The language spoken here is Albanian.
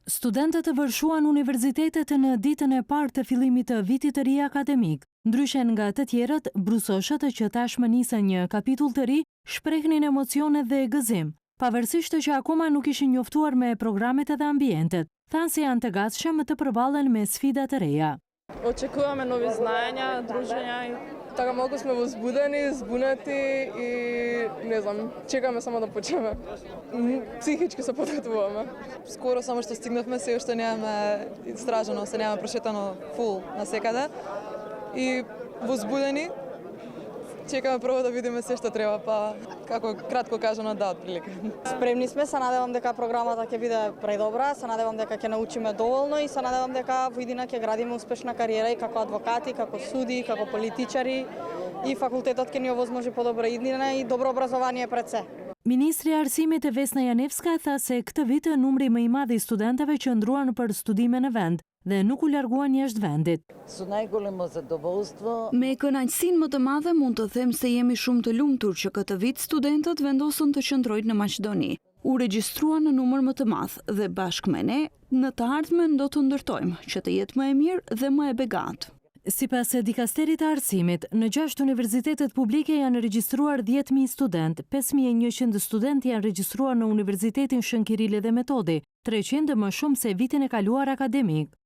Studentët vërshuan universitetet në ditën e parë të fillimit të vitit të ri akademik. Ndryshe nga të tjerët, brusoshët që tashmë nisën një kapitull të ri, shprehnin emocione dhe gëzim, pavarësisht që akoma nuk ishin njoftuar me programet edhe ambientet. Thanë se janë të gatshëm të përballen me sfida të reja. Очекуваме нови знаења, дружења и така малку сме возбудени, збунети и не знам, чекаме само да почнеме. Психички се подготвуваме. Скоро само што стигнавме, се уште немаме истражено, се немаме прошетано фул насекаде и возбудени. Чекаме прво да видиме се што треба, па како кратко кажано да отприлика. Спремни сме, се надевам дека програмата ќе биде предобра, се надевам дека ќе научиме доволно и се надевам дека во иднина ќе градиме успешна кариера и како адвокати, како суди, како политичари и факултетот ќе ни овозможи подобра иднина и добро образование пред се. Ministri i Arsimit Vesna Janevska tha se këtë vit numri më i madh i studentëve qëndruan për studime në vend dhe nuk u larguan jashtë vendit. Me kënaqësinë më të madhe mund të them se jemi shumë të lumtur që këtë vit studentët vendosën të qëndrojnë në Maqedoni. U regjistruan në numër më të madh dhe bashkë me ne në të ardhmen do të ndërtojmë që të jetë më e mirë dhe më e begatë. Sipas dikasterit të arsimit, në 6 universitetet publike janë regjistruar 10.000 student, 5.100 student janë regjistruar në Universitetin Shën Kirili dhe Metodi, 300 më shumë se vitin e kaluar akademik.